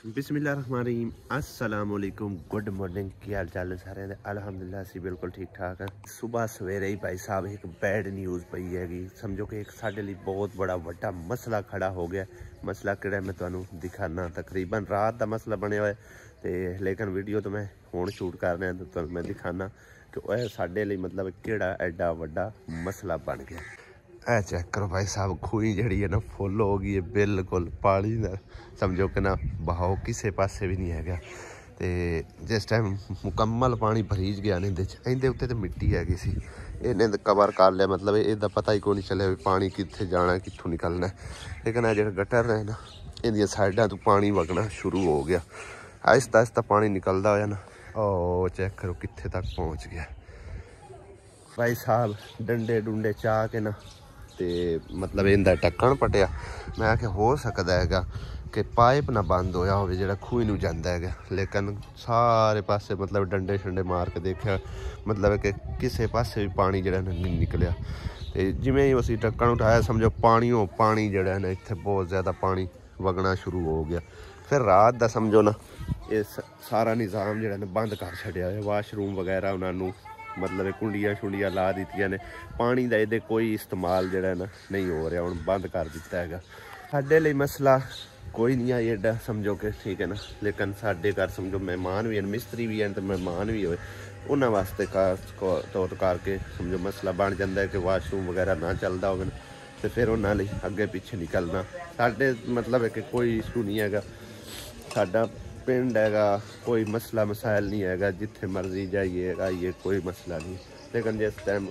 बिस्मिल्लाहिर्रहमानिर्रहीम अस्सलामुअलैकुम good morning की हाल चाल है सारे अल्हम्दुलिल्लाह असी बिल्कुल ठीक ठाक हैं। सुबह सवेरे ही भाई साहब एक बैड न्यूज़ पई हैगी। समझो कि एक साडे लिए बहुत बड़ा वड्डा मसला खड़ा हो गया। मसला किहड़ा मैं तुहानू दिखाना, तकरीबन रात का मसला बनया हुआ है लेकिन वीडियो तो मैं हुण शूट कर रहा तो तुहानू मैं दिखाना कि वह साडे लिए मतलब किहड़ा एडा वड्डा मसला बन गया। ए चेक करो भाई साहब, खूही जी है ना फुल हो गई है बिल्कुल पानी का, समझो कि ना बहाव किसी पासे भी नहीं है। तो जिस टाइम मुकम्मल पानी भरीज गया ने इहदे उत्ते तो मिट्टी हैगी सी, इन्हें कवर कर लिया, मतलब इसका पता ही कोई नहीं चलिया भी पानी कित्थे जाना कित्थों निकलना है। लेकिन आ जो गटर है ना इहदियां साइडां तो पानी वगना शुरू हो गया। आहिस्ता आहिस्ता पानी निकलता होया ना ओ चेक करो कित्थे तक पहुँच गया भाई साहब। डंडे डुंडे चाह के ना ते मतलब इनका ढक्कन पटिया। मैं आख्या हो सकता है कि पाइप ना बंद होया हो जो खूही नूं जांदा है, लेकिन सारे पासे मतलब डंडे शंडे मार के देखा मतलब कि किसी पासे भी पानी जो नहीं निकलिया। तो जिमें ही असीं ढक्कन उठाया समझो पानी जो है ना इत्थे बहुत ज़्यादा पानी वगना शुरू हो गया। फिर रात का समझो ना ये सारा निज़ाम जो बंद कर छड़िया है। वाशरूम वगैरह उन्होंने मतलब कुंडियां शुंडियां ला दित्तियां ने, पानी का ये कोई इस्तेमाल जो ना नहीं हो रहा, हुण बंद कर दिता है। साडे लई मसला कोई नहीं है एडा, समझो कि ठीक है ना, लेकिन साडे घर समझो मेहमान भी हैं, मिस्त्री भी हैं तो मेहमान भी होए उन्होंने वास्ते तौर करके समझो मसला बन जाता है कि वाशरूम वगैरह ना चलता हो तो फिर उन्होंने अगे पिछे निकलना। साडे मतलब है कि कोई इशू नहीं है, साडा पिंड हैगा, कोई मसला मसाइल नहीं है, जिथे मर्जी जाइए आइए कोई मसला नहीं। लेकिन जिस टाइम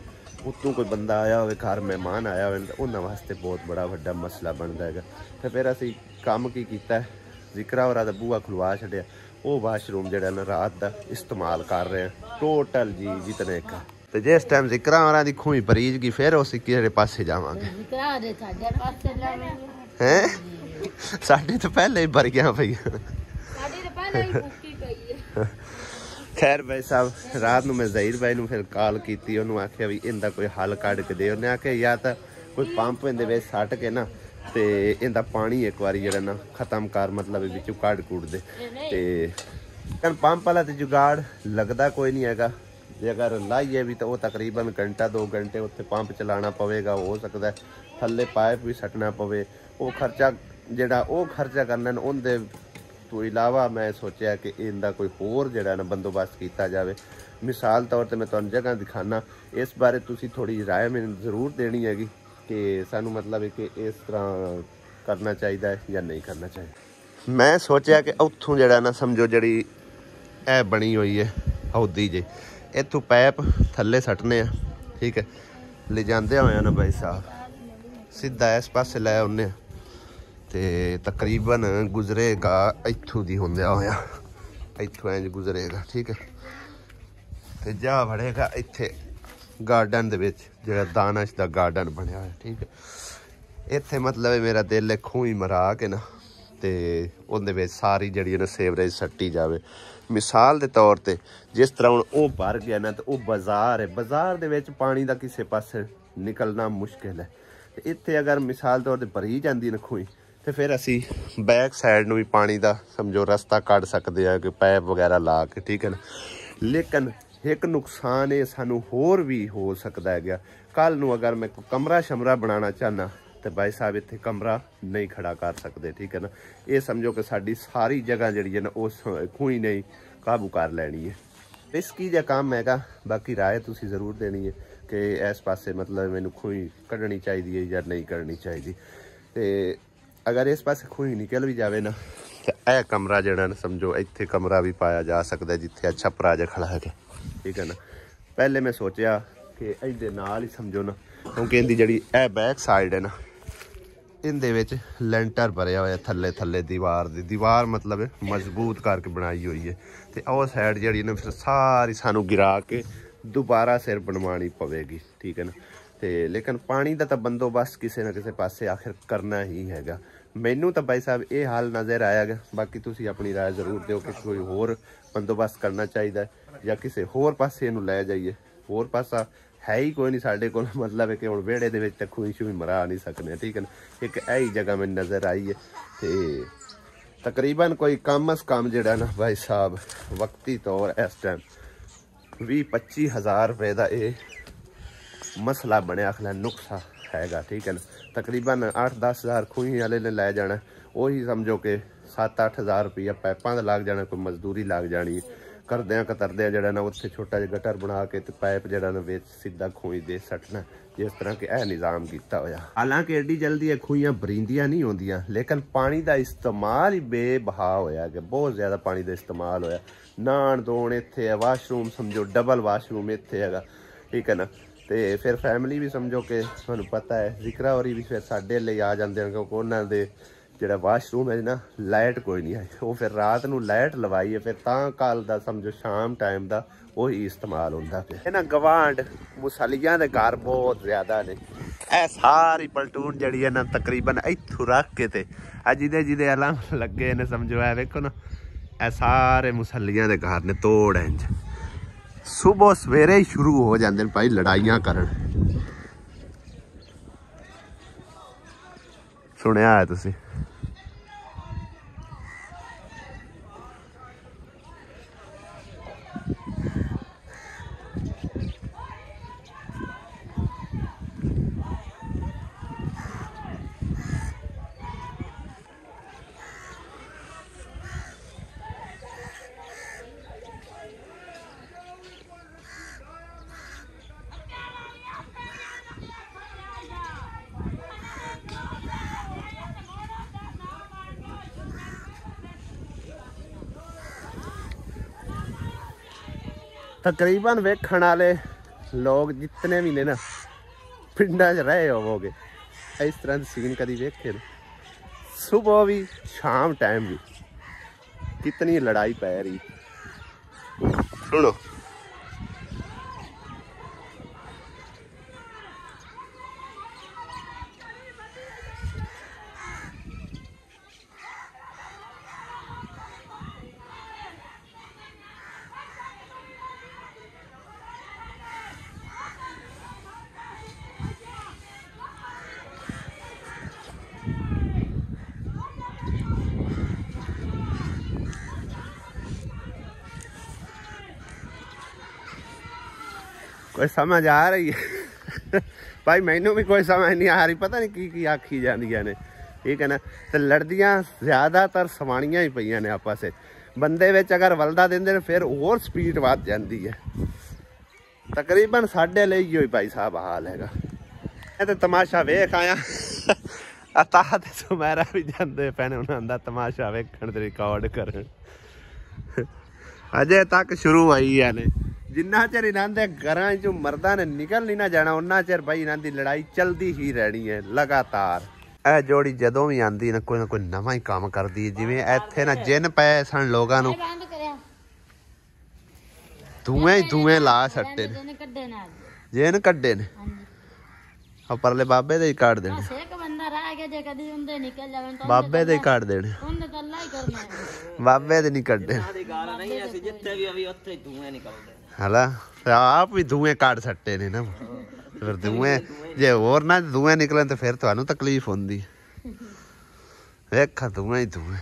उत्तों कोई बंदा आया हो घर मेहमान आया हो तो उन्होंने वास्ते बहुत बड़ा वड्डा मसला बनता है। तो फिर असी काम की किया, जिक्रा होरा दा बूहा खुलवा छड़िया, वो वाशरूम जो ना रात का इस्तेमाल कर रहे हैं टोटल जी जितने एक। तो जिस टाइम जिक्रा होरा दी खूही भरीज गई फिर उस किहड़े पासे जावांगे हैं? साढ़े तो पहले ही भरिया पई। खैर भाई साहब रात में मैं जहीर भाई ने फिर कॉल की, उन्होंने आख्या भी इनका कोई हल कढ़ के दे। उन्हें आख्या या तो कोई पंप इहदे सट के ना तो इनका पानी एक बार जो ना खत्म कर, मतलब बिचों कढ़ कुढ़ दे। तो पंप वाला तो जुगाड़ लगता कोई नहीं है, जे अगर लाइए भी तो वो तकरीबन घंटा 2 घंटे उत्थे पंप चलाना पवेगा। हो सकता है थल्ले पाइप भी सटना पवे, वो खर्चा जोड़ा वो खर्चा करना उनके तो इलावा मैं सोचा कि इनका कोई होर जो ना बंदोबस्त किया जाए। मिसाल तौर पर मैं तुहानू जगह दिखाना, इस बारे तुसी थोड़ी राय मैंने जरूर देनी हैगी कि सानू मतलब है कि इस तरह करना चाहिए या नहीं करना चाहिए। मैं सोचा कि उत्थों जो ना समझो जी ए बनी हुई है हौदी जी, इतों पैप थल्ले सटने, ठीक है, ले जाते हुए ना भाई साहब सीधा इस पासे लै आने तो तकरीबन गुजरेगा इत्थों दी होंदे होया इत्थों इंज गुजरेगा, ठीक है, तो जा बढ़ेगा इत्थे गार्डन दे विच जेड़ा दानश दा गार्डन बनया है, ठीक है। इत्थे मतलब मेरा दिल है खूही मरा के ना ते उहदे विच सारी जड़ी ना सेवरेज सट्टी जावे। मिसाल के तौर पर जिस तरह हुण वो भर गया ना तो वह बाजार है, बाजार दे विच पानी का किसी पासे निकलना मुश्किल है। तो इत्थे अगर मिसाल तौर पर भरी जाती ना खूही तो फिर असी बैक साइड में भी पानी का समझो रस्ता कढ़ सकते हैं कि पैप वगैरह ला के, ठीक है ना। लेकिन एक नुकसान ये सानू होर भी हो सकता है, कल नू अगर मैं कमरा शमरा बनाना चाहना तो भाई साहब इत्थे कमरा नहीं खड़ा कर सकते, ठीक है ना। ये समझो कि साडी सारी जगह जी है ना उस खूही नहीं काबू कर लैनी है। रिस्की जा काम हैगा, बाकी राय तुसी जरूर देनी है कि इस पासे मतलब मैनू खूही कढ़नी चाहिए है या नहीं कढ़नी चाहिए। तो अगर इस पास खूही निकल भी जाए ना तो यह कमरा जो ना समझो इत्थे कमरा भी पाया जा सकता है जिथे अच्छा पराजा खड़ा है, ठीक है ना। पहले मैं सोचा कि इहदे नाल ही समझो ना, क्योंकि इनकी जी ए बैक साइड है ना इहदे विच लेंटर भरिया हुआ थल्ले थल्ले दीवार मतलब मजबूत करके बनाई हुई है। तो वह साइड जी ना फिर सारी सानू गिरा के दोबारा सिर बनवानी पवेगी, ठीक है ना। तो लेकिन पानी का तो बंदोबस्त किसी न किसी पासे आखिर करना ही हैगा। मैनू तो भाई साहब ये हाल नज़र आया गा, बाकी तुसी अपनी राय जरूर दो कि कोई होर बंदोबस्त करना चाहिए या किसी होर पासे इनू लै जाइए। होर पासा है ही कोई नहीं साढ़े को, मतलब है कि हुण वेड़े दे विच खूही शूही मरा नहीं सकने, ठीक है ना। एक यही जगह मैनू नज़र आई है। तो तकरीबन कोई कम अज कम जिहड़ा ना भाई साहब वक्ती तौर इस टाइम 20-25 हज़ार रुपए का ये मसला बनया खला नुकसा हैगा। ठीक है ना, तकरीबन 8-10 हज़ार खूही वाले ने लै जाना, वही समझो कि 7-8 हज़ार रुपया पैपां दा लग जाना, कोई मजदूरी लग जानी। करद्या कतरद्या जड़ा ना उत्थे छोटा जिहा गटर बना के ते पाइप जड़ा ना विच सीधा खूही दे सटना, जिस तरह के यह निज़ाम किया होया। हालांकि एडी जल्दी खूहियां भरींदियां नहीं होंदियां, लेकिन पानी का इस्तेमाल ही बेबहा होया कि बहुत ज़्यादा पानी का इस्तेमाल होया। नहाण धोण इत्थे है, वाशरूम समझो डबल वाशरूम इत्थे हैगा। ठीक है ना, तो फिर फैमिली भी समझो कि तुहानूं पता है जिक्रा होरी भी फिर साडे ले आ जाते हैं, क्योंकि उन्होंने दे जिहड़ा वाशरूम है ना लाइट कोई नहीं आई, वो फिर रात नूं लाइट लवाई है, फिर तां कल दा समझो शाम टाइम दा वही इस्तेमाल होंदा पे ना। गवांढ मुसलियां दे घर बहुत ज़्यादा ने, ए सारी पलटून जड़ी है ना तकरीबन इत्थों रख के ते जिदे जिदे अलाम लगे ने समझो, है वेखो ना ए सारे मुसलियां दे घर ने तोड़ इंज सुबह सवेरे ही शुरू हो जाते हैं भाई लड़ाइयां करन। सुनिया है तुसी? तकरीबन वेखण वाले लोग जितने भी ने ना पिंडा च रहे होवोगे, इस तरह के सीन कभी वेखे ने? सुबह भी शाम टाइम भी कितनी लड़ाई पै रही। सुनो कोई समझ आ रही है? भाई मैनू भी कोई समझ नहीं आ रही, पता नहीं की आखी जांदियां ने। ठीक है ना, तो लड़दियां ज़्यादातर सवाणियां ही पईयां ने आपस में, बंदे विच अगर वलदा देंदे ने फिर होर स्पीड वध जांदी है। तकरीबन साढ़े लिए ही भाई साहब हाल हैगा। मैं तो तमाशा वेख आया अताह ते सुमेरा भी जांदे पैने उन्हां दा तमाशा वेखण ते रिकॉर्ड करन। अजे तक शुरू हुई है ने, जिन्ना चिर इन्हां दे घरां चों मर्दां ने निकल नहीं ना जाना उन्ना चिर भाई इन्हां दी लड़ाई चलदी ही रहनी है लगातार। ए जोड़ी जदों भी आंदी ना कोई नवां ही काम करदी है, जिवें इत्थे ना जिन पै सन लोगां नूं धुएं ही धुएं ला सट्टे ने, जिन कड्डे ने परले बाबे दे ही काट देने, बाबे दे ही काट देने, बाबे दे नहीं कड्डे हला आप भी धुएं काट सट्टे ने ना। फिर धुएं जे होर ना धुएं निकलन तो फिर तुहानू तकलीफ होंदी। वेखा धुएं ही धुएं।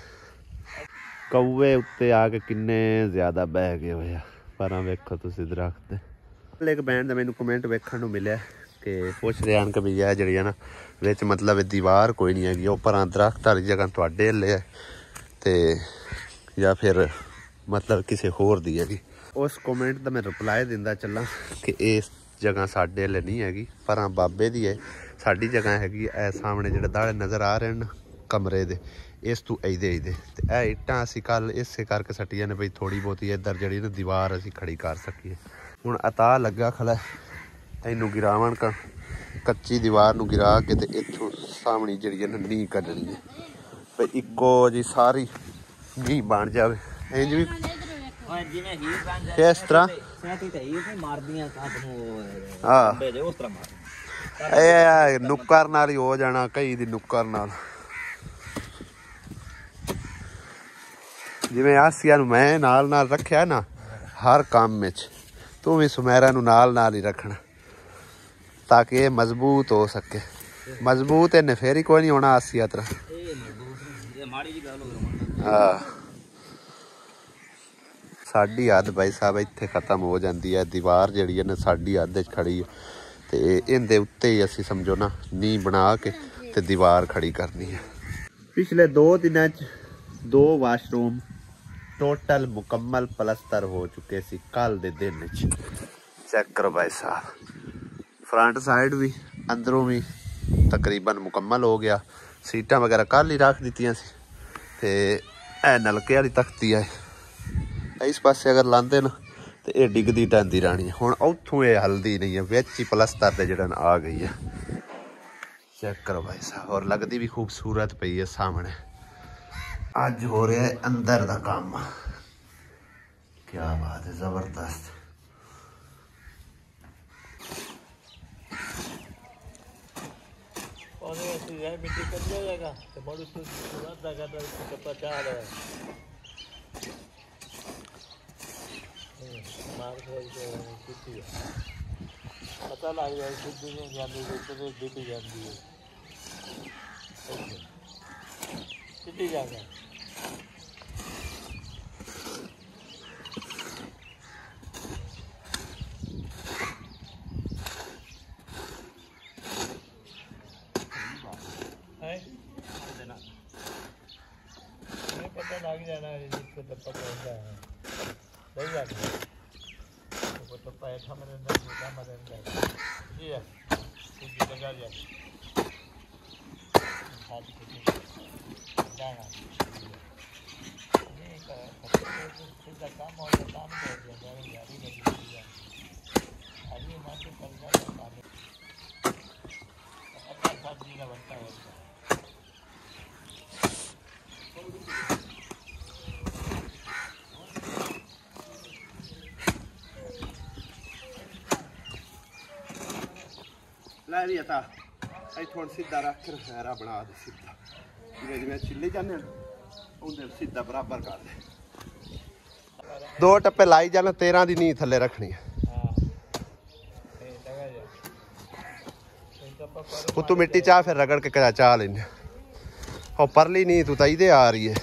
कौवे उत्ते आके किन्ने ज्यादा बह गए होए आ, पर वेखो तुसीं दरख्त। एक बैंड दा मैनू कमेंट वेखण नूं मिलिया कि पुछ रहे हैं कि भैया जी है ना विच मतलब दीवार कोई नहीं हैगी, उपर दरख्त वाली जगह तुहाडे हल्ले है ते या फिर मतलब किसी होर दी हैगी। उस कमेंट का मैं रिप्लाई दिंदा चला कि इस जगह साडे हल्ले नहीं हैगी, पर बाबे दी है। साडी जगह हैगी ए सामने जिहड़े दाड़े नज़र आ रहे हैं कमरे दे, इस तू ऐदे ऐदे ते ए इट्टां असीं कल इसे करके सट्टियां ने बई थोड़ी बहुती इधर जिहड़ी ना दीवार असीं खड़ी कर सकीए। हुण अता लग्गा खला इनू गिरावन का कच्ची दीवार नू गिरा के ते इत्थों सामने जिहड़ी है ना नींह कड्ढनी है बई इक्को जी सारी नींह बन जावे। इंज भी किस तरह नुक्कर नाल ही हो जाना, कई दी नुक्कर नाल जिवें आसिया नूं मैं नाल नाल रखिया ना हर काम विच, तू भी सुमेरा नूं नाल नाल ही रखना ताकि ये मजबूत हो सके। मजबूत इन्हें फिर ही कोई नहीं होना आसिया तरह। ਸਾਡੀ ਹੱਦ ਭਾਈ ਸਾਹਿਬ ਇੱਥੇ ਖਤਮ ਹੋ ਜਾਂਦੀ ਹੈ। ਦੀਵਾਰ ਜਿਹੜੀ ਹੈ ਨਾ ਸਾਡੀ ਹੱਦ 'ਚ ਖੜੀ ਹੈ ਤੇ ਇਹਦੇ ਉੱਤੇ ਹੀ ਅਸੀਂ ਸਮਝੋ ਨਾ ਨੀਂਹ ਬਣਾ ਕੇ ਤੇ ਦੀਵਾਰ ਖੜੀ ਕਰਨੀ ਹੈ। ਪਿਛਲੇ 2 ਦਿਨਾਂ 'ਚ 2 ਵਾਸ਼ਰੂਮ टोटल मुकम्मल पलस्तर हो चुके सी कल दे दिन चेक करो भाई साहब। फ्रंट साइड भी अंदरों भी तकरीबन मुकम्मल हो गया। सीटां वगैरह कल ही रख दित्तियां सी ते ए नलके वाली तख्ती है इस पासे अगर लांदे ना तो ये डिगदी टहदी रहनी है। हुण उत्थों ये हल्दी नहीं है विच ही पलस्तर दे जिहड़ा आ गई है। चेक करो भाई साहब और लगती भी खूबसूरत पई है सामने। आज हो रहा है अंदर का काम। क्या बात है जबरदस्त। पता लग जाए पता लग जाना जिसको डब्बा पहुंचा है सही बात है। वो तो पैसा मेरे अंदर दूसरा मेरे अंदर जी है कुछ जगह जा जाना नहीं सीधा काम हो गया काम कर दिया मेरी गाड़ी बदल दिया अभी वहाँ से चल जाता अच्छा सब्जी का बनता है। ला भी था थोड़ा सीधा रख के हैरा बना दे सीधा जिवें जिवें छिल्ली जाने उन्हें सीधा बराबर कर दे। 2 टप्पे लाई जाना 13 दी नींह थले रखनी है। तू मिट्टी चाह फिर रगड़ के करा चाह लेने और परली नींह तू तो इधे आ रही है।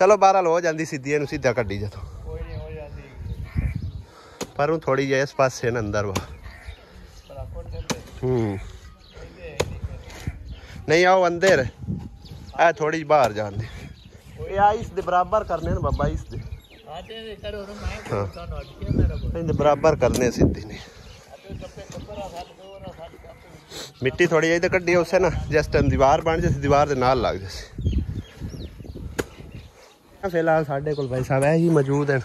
चलो 12 हो जाती सीधी इनू सीधा कड्डी जा तू पर थोड़ी जी इस पासे न अंदर वा नहीं आओ अंदर है थोड़ी बाहर जान दे इस दे बराबर करने ना बाबा इस दे बराबर करने सीधी नहीं मिट्टी थोड़ी जी तो कड्डी उसे ना जिस टाइम दीवार बन जाए दीवार के नाल लग जाए। फिलहाल साढ़े को भाई साहब यही मौजूद है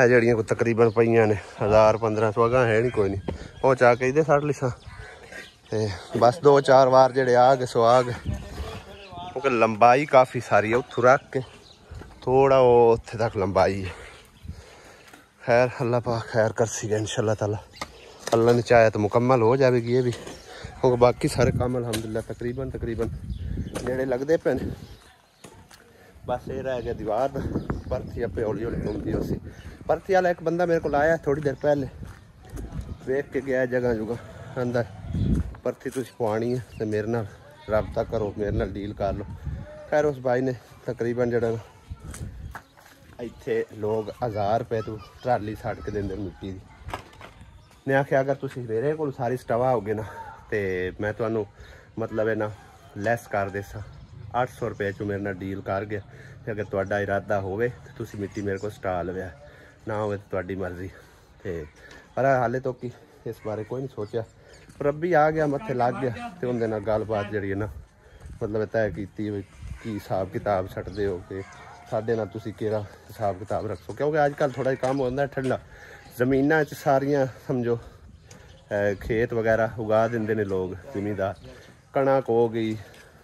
जड़ियाँ को तकरीबन पईयां ने 1000-1500 अगा है नहीं कोई नहीं वो चाह के इधे सड़ लिसा बस 2-4 बार जेडे आ गए सो आ गए क्योंकि लंबाई काफ़ी सारी है उथों रख के थोड़ा वो उत्थे तक लंबाई है। खैर अल्लाह पाक खैर कर सीगा इंशाल्लाह ताला अल्लाह ने चाहे तो मुकम्मल हो जाएगी ये भी क्योंकि बाकी सारे काम अल्हम्दुलिल्लाह तकरीबन जेडे लगते पे बस ये रह गया दीवार परथी आपे हौली हौली घूमती उसी परथी वाला एक बंदा मेरे को आया थोड़ी देर पहले वेख के गया जगह जुगह अंदर परथी तुसी पवानी है तो मेरे नाल रबता करो मेरे नाल डील कर लो। खैर उस भाई ने तकरीबन जड़ा इत्थे लोग 1000 रुपए तू ट्राली सट के देंदे मिट्टी दी ने आख्या अगर तुसी मेरे को सारी स्टवा होगे ना तो मैं तुहानू मतलब है ना लैस कर देसा 800 रुपए चो मेरे नाल डील कर गया अगर तुहाडा इरादा होवे तो तुसी मिट्टी मेरे को स्टा लव्या ना होवे तो तुहाडी मर्जी पर हाले तो कि इस बारे कोई नहीं सोचा पर अभी आ गया मत्थे लग गया तो उनके नाल गलबात जी है ना मतलब तय की की हिसाब किताब छड्डदे हो कि साडे नाल तुसी केड़ा हिसाब किताब रखो क्योंकि अजकल थोड़ा काम होंदा ठंडा जमीनां च सारियां समझो खेत वगैरह उगा देंदे ने लोग जिमीदार कणक हो गई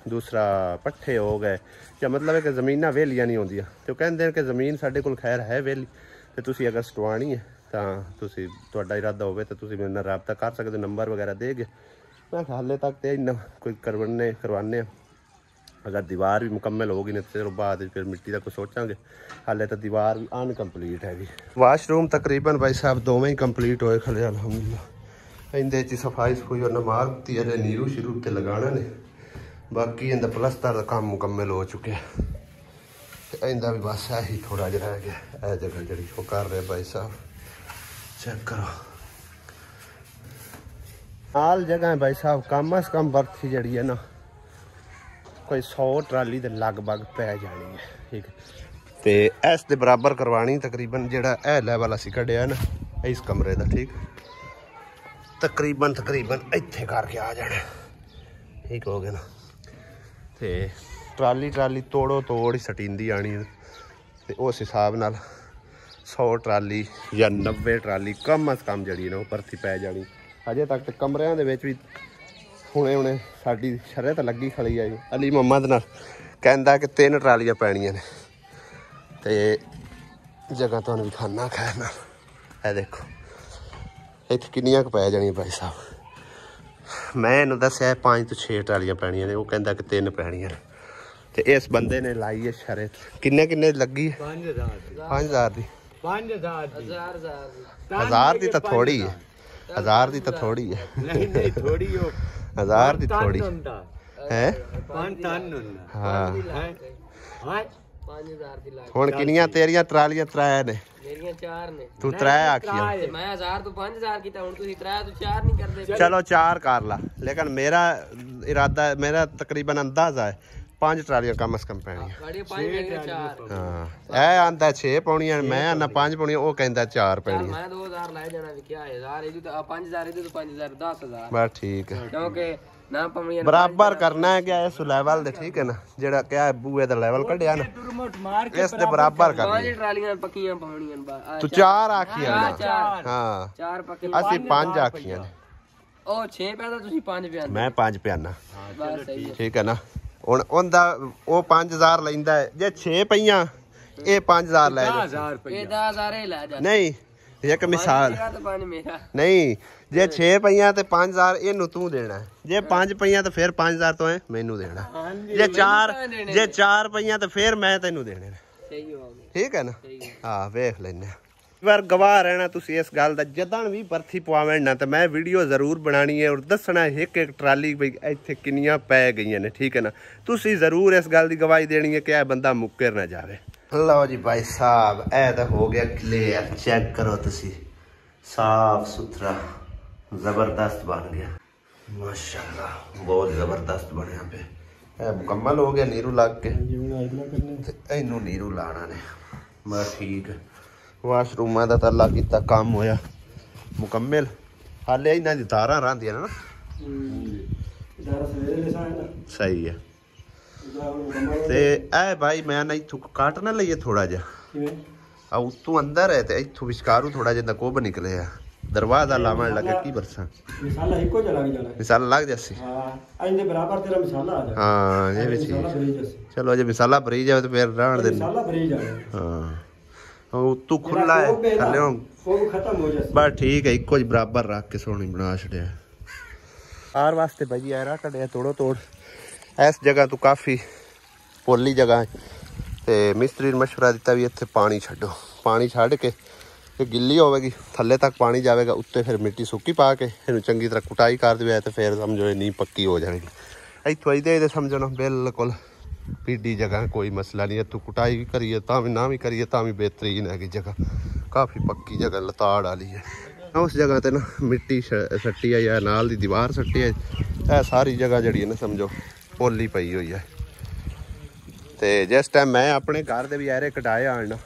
दूसरा पट्ठे हो गए या मतलब है कि जमीनां वेलियां नहीं होंदियां तो कहंदे कि जमीन साडे कोल खैर है वेली तो तुसी अगर सटवानी है तो तुसी तुहाडा इरादा होवे तो तुसी मेरे नाल राबता कर सकदे नंबर वगैरह दे गए मैं हाले तक तो इन्ना कोई करवाने अगर दीवार भी मुकम्मल होगी ना तो बाद फिर मिट्टी का कुछ सोचांगे हाले तो दीवार भी अनकंप्लीट हैगी। वाशरूम तकरीबन भाई साहब दोवें ही कंप्लीट होए खले अलहमदुलिल्लाह इंदे च सफाई सफूई और नमाज दी अजे नीरू शुरू ते लगाना ने बाकी इंदा प्लस्तर का काम मुकम्मल हो चुके हैं। इंदा भी बस है ही थोड़ा जहा रह गया। यह जगह जी वो कर रहे भाई साहब, चेक करो नाल जगह है भाई साहब। कम अज कम बर्फी जी है ना कोई 100 ट्राली के लगभग पै जानी है, ठीक है। तो इस दे बराबर करवानी तकरीबन जोड़ा यह लैवल असी कढ़िया ना इस कमरे का, ठीक तकरीबन इत्थे करके आ जाना, ठीक हो गया ना। तो ट्राली तोड़ो तोड़ ही सटींदी आनी, तो उस हिसाब नाल 100 ट्राली या 90 ट्राली कम अज कम जी ना बर्फी पै जानी। अजे तक तो कमरिया भी हुणे साडी शरे तो लगी खड़ी आई। अली मम्मा दे नाल कहंदा कि 3 ट्रालियां पैणियां ने। ते जगह तुहानूं भी खाना खैर नाल ए देखो इत्थे किन्नियां क पै जानियां भाई साहब। मैं इन्हूं दस्सिआ 5 तो 6 ट्रालियां पैणियां ने, वो कहंदा कि 3 पैणियां ने। ते इस बंदे ने लाई है शरे किन्ने लगी 5000 दी 1000 दी तो थोड़ी है, 1000 दी तो थोड़ी है, नहीं थोड़ी हो 1000 दी थोड़ी है। हाँ हुण किन्नियां तेरियां ट्रालियां 3 ने, मेरियां 4 ने। तू 3 आखिया, मैं 1000 तो 5000 कीता, हुण तुसीं 3 तो 4 नहीं करदे। चलो 4 कर ला, लेकिन मेरा इरादा मेरा तकरीबन अंदाजा है 5 ट्रालियां कम अज कम पैणियां। हाँ ए आंदा 6 पाउणियां, मैं आना 5 पाउणियां, वो कहंदा 4 पैणियां। मैं 2000 लै जाना विक्या 1000 इदू तो 5000 इदू तो 5000 10000 बस ठीक है, क्योंकि ना पाउणियां बराबर करना है क्या इस लेवल दे, ठीक है ना। जेड़ा क्या बूए दा लेवल कढिया ना इस दे बराबर कर 5 ट्रालियां पक्कियां पाउणियां। तू 4 आखियां ना, हां 4 पक्कियां असि 5 आखियां ने। ओ 6 पैदा तुसी 5 पियाना, मैं 5 पियाना, बस सही है, ठीक है ना। हुण ओंदा ओ 5000 लैंदा है, जे 6 पईयां ए 5000 लै जा, ए 10000 ए लै जा। नहीं एक मिसाल नहीं, जे 6 पईयां ते 5000 इनू तू देना है, जे 5 पईयां तो फिर 5000 तो है मैनू देना, जे 4 पईयां तो फिर मैं तेनू देने, ठीक है ना। हाँ वेख लेने बार गवाह रहना तुसी इस गल दा। जदन भी बर्फी पवावे ना तो मैं वीडियो जरूर बनानी है और दसना एक ट्राली बई इत्थे किन्नियां पै गईयां ने, ठीक है ना। तुसी जरूर इस गल दी गवाही देनी है कि यह बंदा मुक्कर ना जावे। लो जी भाई साहब ए तो हो गया क्लियर, चेक करो तुसी साफ सुथरा जबरदस्त बन गया माशाल्लाह, बहुत जबरदस्त बनया पे। मुकम्मल हो गया नीरू लग के, इनू नीरू लाना ने बस ठीक है। वाशरूम का तला किया काम होया मुकम्मल, हाले इन्हां दी तारां रहिंदियां ने ना, सही है। ते ए भाई मैं ना इत्थों काट ना लईए थोड़ा जा, तू अंदर है ते इत्थों विचकारू थोड़ा जिहा कोब निकले है, दरवाजा लावन लगे की बरसा मिसाला लग जासी। हाँ ये भी ठीक, चलो जे मिसाला भरी जाए तो फिर रहन दे। हाँ तू खुला है थले बस ठीक है, इको बराबर रख के सोहनी बना छड़िया। आर वास्ते भाई यार कढ़िया तोड़ो तोड़ इस जगह तो काफ़ी पोली जगह है। तो मिस्त्री ने मशवरा दिता भी इत्थे पानी छड्डो, पानी छड्ड के गिल्ली होगी थले तक पानी जाएगा, उत्ते फिर मिट्टी सुक्की पा के इन्हू चंगी तरह कुटाई कर दे तो फिर समझो नहीं पक्की हो जाएगी। इतों आई समझो ना बिल्कुल पीडी जगह, कोई मसला नहीं। इतों कुटाई भी करिए भी ना भी करिए भी बेहतरीन है जगह, काफ़ी पक्की जगह लताड़ वाली है। उस जगह ते ना मिट्टी सट्टी है या नाल दी दीवार सट्टी है, यह सारी जगह जी ना समझो पोली पई हुई है। तो जिस टाइम मैं अपने घर के भी आरे कटाए आन ना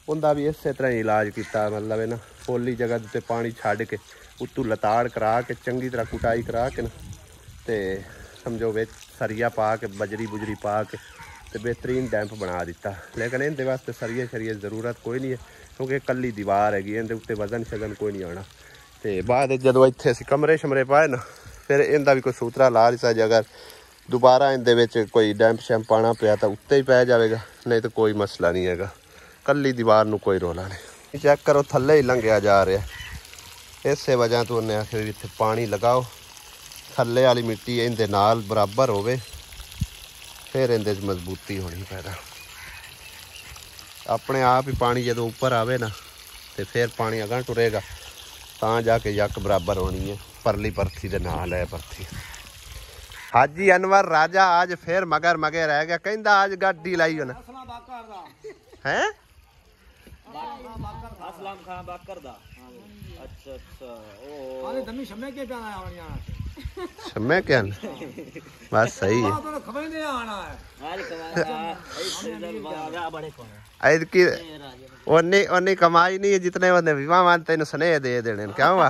उनका भी इस तरह ही इलाज किया, मतलब है ना पोली जगह उत्ते पानी छड्ड के उत्तों लताड़ करा के चंगी तरह कुटाई करा के ना तो समझो बिच सरिया पा के बजरी बुजरी पा के तो बेहतरीन डैंप बना दिता। लेकिन इनके वास्ते सरिया शरिया जरूरत कोई नहीं है, क्योंकि कल्ली दीवार हैगी, इनके उत्ते वजन शजन कोई नहीं आना। तो बाद जो इत्थे असीं कमरे शमरे पाए ना फिर इनका भी कोई सूतरा ला लिता, जे अगर दोबारा इनके कोई डैंप शैंप पाना पिया तो उत्ते ही पै जाएगा, नहीं तो कोई मसला नहीं है। कल्ली दीवार नूं कोई रोला नहीं। चेक करो थल्ले ही लंघिया जा रहा, इस वजह तो उन्हें आखिर इत्थे पानी लगाओ, थल्ले वाली मिट्टी इनके नाल बराबर होवे, फिर इनके मजबूती होनी पैदा। अपने आप ही पानी जो ऊपर आवे ना तो फिर पानी अगां टुरेगा, तां जाके यक बराबर होनी है। परली परथी दे नाल है परथी। हाजी अनवर राजा आज फिर मगर मगे रह गया, कहंदा आज गाडी लाई होना ਹੈ असलम खान बाकर दा अच्छा अच्छा ओ आले दमी शमे के जाना है आवनिया शमे क्या बस सही है तो खबर नहीं आना है आज कमाया ऐसे दल बाजा बड़े कौन ऐद की ओनी कमाई नहीं है जितने बंदे विवाह मानते इन स्नेह दे देने क्या हुआ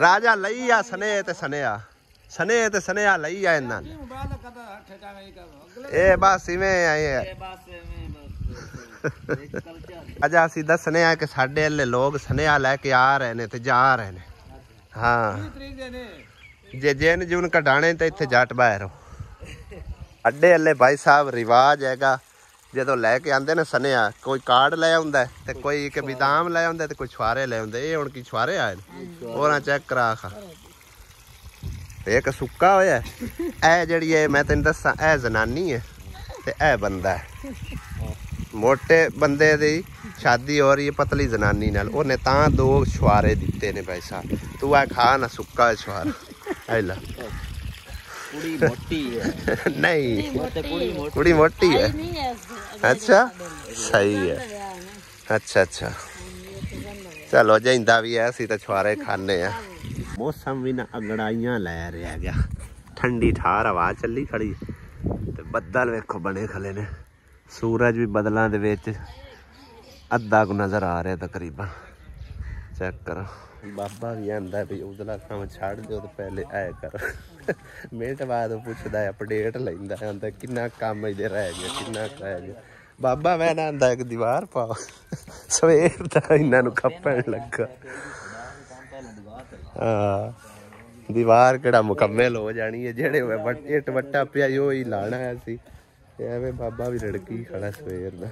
राजा लई आ स्नेह ते स्नेहा लई आ इन्हां ने ए बस इवें आए है ਅੱਜ ਅਸੀਂ ਦੱਸਨੇ ਆ ਕਿ ਸਾਡੇ ਵਾਲੇ ਲੋਕ ਸੁਨੇਹਾ ਲੈ ਕੇ ਆ ਰਹੇ ਨੇ ਤੇ ਜਾ ਰਹੇ ਨੇ ਹਾਂ ਜੇ ਜੇਨ ਜੂਨ ਕਢਾਣੇ ਤੇ ਇੱਥੇ ਜੱਟ ਬਾਹਰ ਹੋ ਅੱਡੇ ਵਾਲੇ ਭਾਈ ਸਾਹਿਬ ਰਿਵਾਜ ਹੈਗਾ ਜਦੋਂ ਲੈ ਕੇ ਆਂਦੇ ਨੇ ਸੁਨੇਹਾ ਕੋਈ ਕਾਰਡ ਲੈ ਆਉਂਦਾ ਤੇ ਕੋਈ ਇੱਕ ਬਦਾਮ ਲੈ ਆਉਂਦਾ ਤੇ ਕੋਈ ਛੁਆਰੇ ਲੈ ਆਉਂਦੇ ਇਹ ਹੁਣ ਕੀ ਛੁਆਰੇ ਆਏ ਨੇ ਉਹਨਾਂ ਚੈੱਕ ਕਰਾ ਖਾ ਇੱਕ ਸੁੱਕਾ ਹੋਇਆ ਇਹ ਜਿਹੜੀ ਹੈ ਮੈਂ ਤੈਨੂੰ ਦੱਸਾਂ ਇਹ ਜ਼ਨਾਨੀ ਹੈ ਤੇ ਇਹ ਬੰਦਾ ਹੈ मोटे बंदे दी शादी हो रही है पतली जनानी नाल ओने तां 2 छुआरे दिते ने भाई साहब तू आ खा ना सुक्का छुआरा आइला कुड़ी मोटी है नहीं कुड़ी मोटी है अच्छा सही है अच्छा अच्छा चलो जिंदा भी है असी तो छुआरे खाने आ मौसम भी ना अगड़ाइयां लै रहा गया ठंडी ठार हवा चली खड़ी ते बदल वेखो बने खले ने सूरज भी बदलों के अद्धा को नज़र आ रहा तकरीबन चेक करो बाबा भी आंदा भी उधला काम छड़ दो तो पहले ऐ कर मिनट बाद पुछदा अपडेट लैंदा आंदा किन्ना काम इधर रह गया किन्ना रह गया बाबा मैं ना आंदा एक दीवार पाओ सवेर दा इन्हां नूं खप्पण लगा हाँ दीवार किहड़ा मुकम्मल हो जानी है जेड़े इट वट्टा पिया ही लाना है असीं एवें बाबा भी रड़की खड़ा सवेर दा